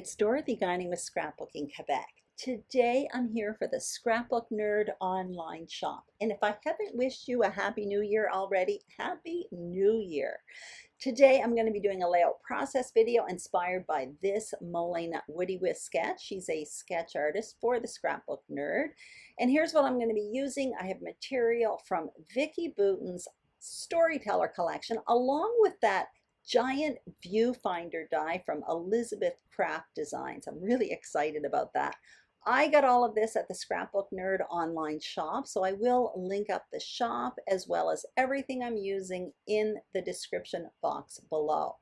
it's Dorothy Guining with Scrapbooking Quebec. Today I'm here for the Scrapbook Nerd Online Shop. And if I haven't wished you a Happy New Year already, Happy New Year. Today I'm going to be doing a layout process video inspired by this Milena Woodiwiss sketch. She's a sketch artist for the Scrapbook Nerd. And here's what I'm going to be using. I have material from Vicki Boutin's Storyteller collection along with that giant viewfinder die from Elizabeth Craft Designs. I'm really excited about that. I got all of this at the Scrapbook Nerd Online Shop, so I will link up the shop as well as everything I'm using in the description box below.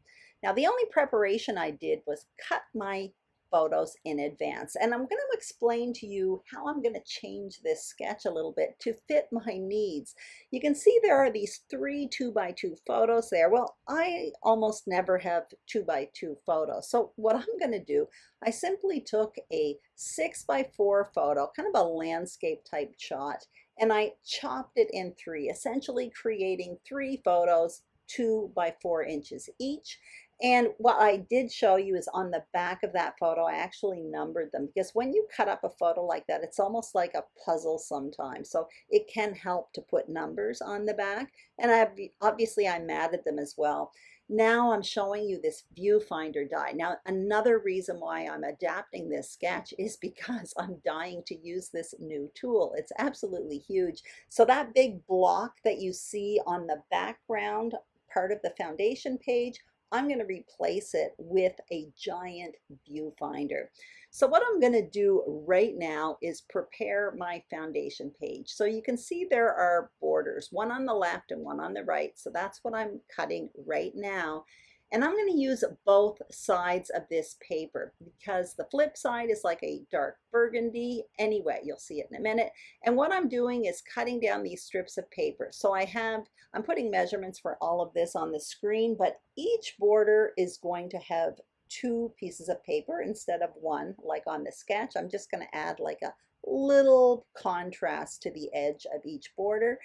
Now, the only preparation I did was cut my photos in advance, and I'm going to explain to you how I'm going to change this sketch a little bit to fit my needs. You can see there are these 3 2x2 photos there. Well, I almost never have 2x2 photos, so what I'm going to do, I simply took a 6x4 photo, kind of a landscape type shot, and I chopped it in 3, essentially creating 3 photos 2 by 4 inches each. And what I did show you is on the back of that photo, I actually numbered them, because when you cut up a photo like that, it's almost like a puzzle sometimes. So it can help to put numbers on the back. And obviously I matted them as well. Now I'm showing you this viewfinder die. Now, another reason why I'm adapting this sketch is because I'm dying to use this new tool. It's absolutely huge. So that big block that you see on the background part of the foundation page, I'm going to replace it with a giant viewfinder. So what I'm going to do right now is prepare my foundation page. So you can see there are borders, one on the left and one on the right. So that's what I'm cutting right now. And I'm going to use both sides of this paper because the flip side is like a dark burgundy. Anyway, you'll see it in a minute. And what I'm doing is cutting down these strips of paper. So I'm putting measurements for all of this on the screen, but each border is going to have 2 pieces of paper instead of 1, like on the sketch. I'm just going to add like a little contrast to the edge of each border.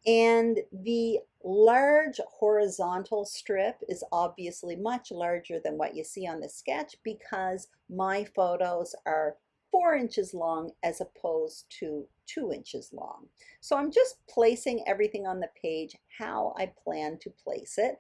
And the large horizontal strip is obviously much larger than what you see on the sketch because my photos are 4 inches long as opposed to 2 inches long. So I'm just placing everything on the page how I plan to place it.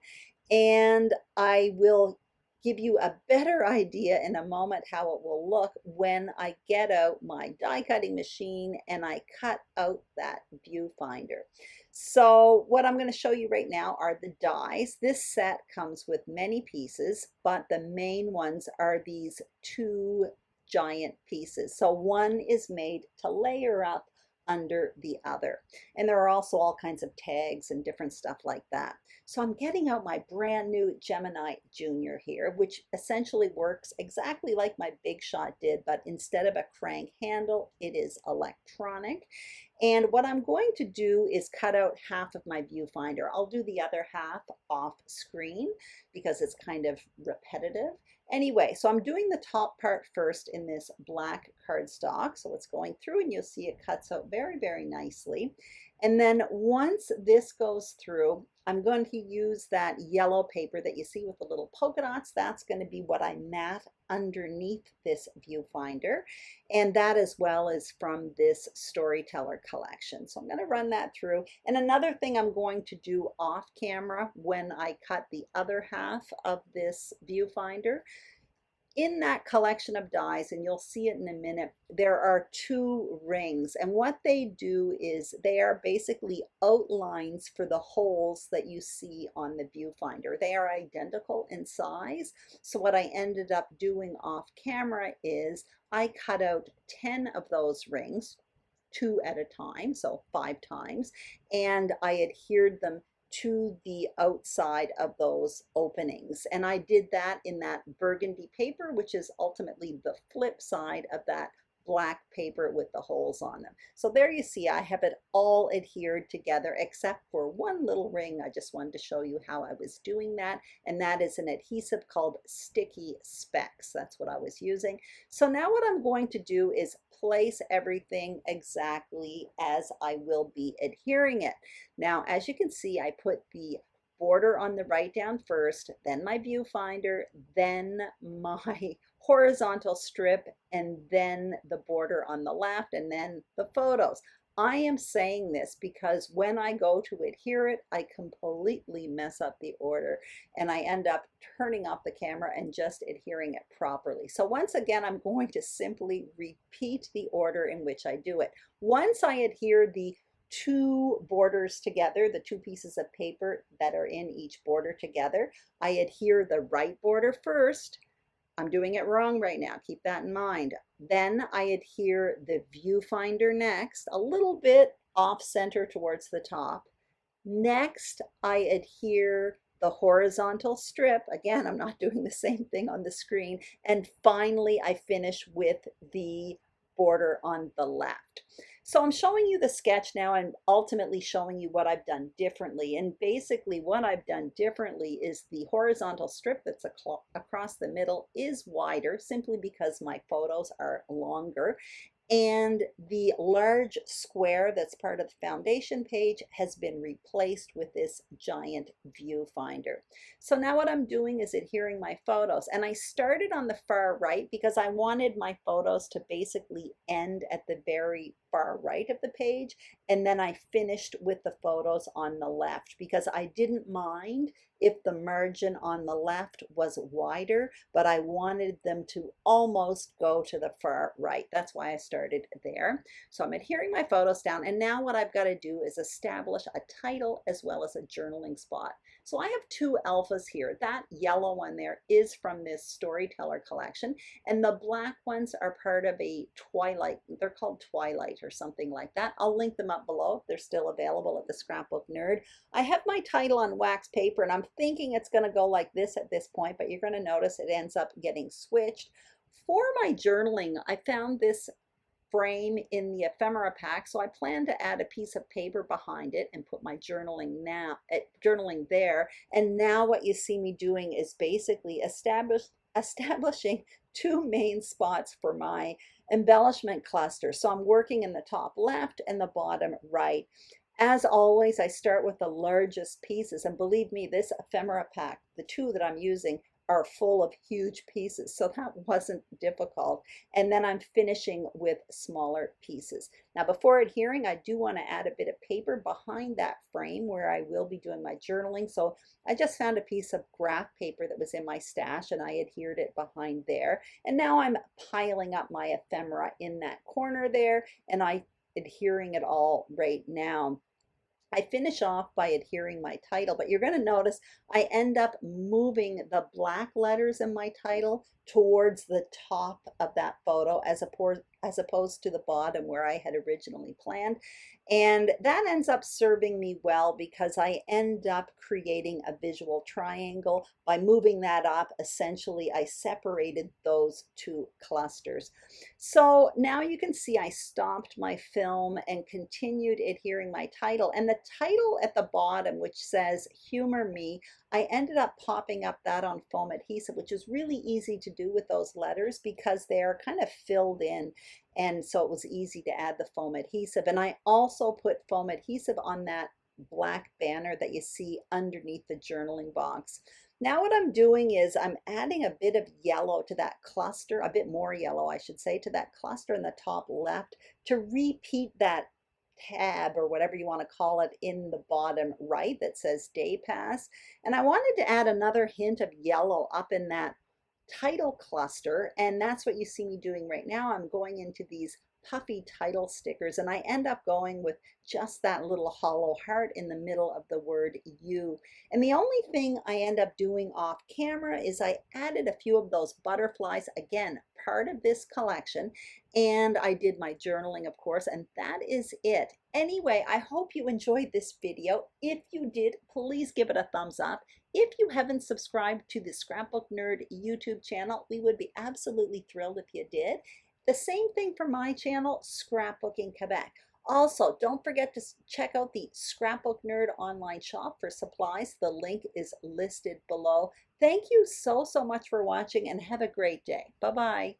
And I will give you a better idea in a moment how it will look when I get out my die cutting machine and I cut out that viewfinder. So what I'm going to show you right now are the dies. This set comes with many pieces, but the main ones are these 2 giant pieces. So one is made to layer up under the other. And there are also all kinds of tags and different stuff like that. So I'm getting out my brand new Gemini Junior here, which essentially works exactly like my Big Shot did, but instead of a crank handle, it is electronic. And what I'm going to do is cut out half of my viewfinder. I'll do the other half off screen because it's kind of repetitive. Anyway, so I'm doing the top part first in this black cardstock. So it's going through and you'll see it cuts out very, very nicely. And then once this goes through, I'm going to use that yellow paper that you see with the little polka dots. That's going to be what I mat underneath this viewfinder. And that as well is from this Storyteller collection. So I'm going to run that through. And another thing I'm going to do off camera when I cut the other half of this viewfinder, in that collection of dies, and you'll see it in a minute, there are 2 rings, and what they do is they are basically outlines for the holes that you see on the viewfinder. They are identical in size. So what I ended up doing off camera is I cut out 10 of those rings, 2 at a time, so 5 times, and I adhered them to the outside of those openings. And I did that in that burgundy paper, which is ultimately the flip side of that black paper with the holes on them. So there you see, I have it all adhered together except for one little ring. I just wanted to show you how I was doing that. And that is an adhesive called Sticky Specs. That's what I was using. So now what I'm going to do is place everything exactly as I will be adhering it. Now, as you can see, I put the border on the right down first, then my viewfinder, then my horizontal strip, and then the border on the left, and then the photos. I am saying this because when I go to adhere it, I completely mess up the order and I end up turning off the camera and just adhering it properly. So once again, I'm going to simply repeat the order in which I do it. Once I adhere the two borders together, the two pieces of paper that are in each border together, I adhere the right border first. I'm doing it wrong right now, keep that in mind. Then I adhere the viewfinder next, a little bit off center towards the top. Next, I adhere the horizontal strip. Again, I'm not doing the same thing on the screen. And finally, I finish with the border on the left. So I'm showing you the sketch now and ultimately showing you what I've done differently. And basically what I've done differently is the horizontal strip that's across the middle is wider simply because my photos are longer. And the large square that's part of the foundation page has been replaced with this giant viewfinder. So now what I'm doing is adhering my photos. And I started on the far right because I wanted my photos to basically end at the very far right of the page. And then I finished with the photos on the left because I didn't mind if the margin on the left was wider, but I wanted them to almost go to the far right. That's why I started there. So I'm adhering my photos down, and now what I've got to do is establish a title as well as a journaling spot. So I have two alphas here. That yellow one there is from this Storyteller collection, and the black ones are part of a Twilight. They're called Twilight or something like that. I'll link them up below. They're still available at the Scrapbook Nerd. I have my title on wax paper, and I'm thinking it's going to go like this at this point, but you're going to notice it ends up getting switched. For my journaling, I found this frame in the ephemera pack, so I plan to add a piece of paper behind it and put my journaling there. And now what you see me doing is basically establishing two main spots for my embellishment cluster. So I'm working in the top left and the bottom right. As always, I start with the largest pieces, and believe me, this ephemera pack, the two that I'm using, are full of huge pieces, so that wasn't difficult. And then I'm finishing with smaller pieces. Now before adhering, I do want to add a bit of paper behind that frame where I will be doing my journaling. So I just found a piece of graph paper that was in my stash and I adhered it behind there. And now I'm piling up my ephemera in that corner there, and I'm adhering it all right now. I finish off by adhering my title, but you're going to notice I end up moving the black letters in my title towards the top of that photo as opposed to the bottom where I had originally planned. And that ends up serving me well because I end up creating a visual triangle. By moving that up, essentially I separated those two clusters. So now you can see I stopped my film and continued adhering my title. And the title at the bottom, which says Humor Me, I ended up popping up that on foam adhesive, which is really easy to do with those letters because they're kind of filled in. And so it was easy to add the foam adhesive. And I also put foam adhesive on that black banner that you see underneath the journaling box. Now what I'm doing is I'm adding a bit of yellow to that cluster, a bit more yellow, I should say, to that cluster in the top left to repeat that tab or whatever you want to call it in the bottom right that says Day Pass. And I wanted to add another hint of yellow up in that title cluster, and that's what you see me doing right now. I'm going into these puffy title stickers, and I end up going with just that little hollow heart in the middle of the word you. And the only thing I end up doing off camera is I added a few of those butterflies, again, part of this collection, and I did my journaling, of course, and that is it. Anyway, I hope you enjoyed this video. If you did, please give it a thumbs up. If you haven't subscribed to the Scrapbook Nerd YouTube channel, we would be absolutely thrilled if you did. The same thing for my channel, Scrapbooking Quebec. Also, don't forget to check out the Scrapbook Nerd Online Shop for supplies. The link is listed below. Thank you so much for watching and have a great day. Bye-bye.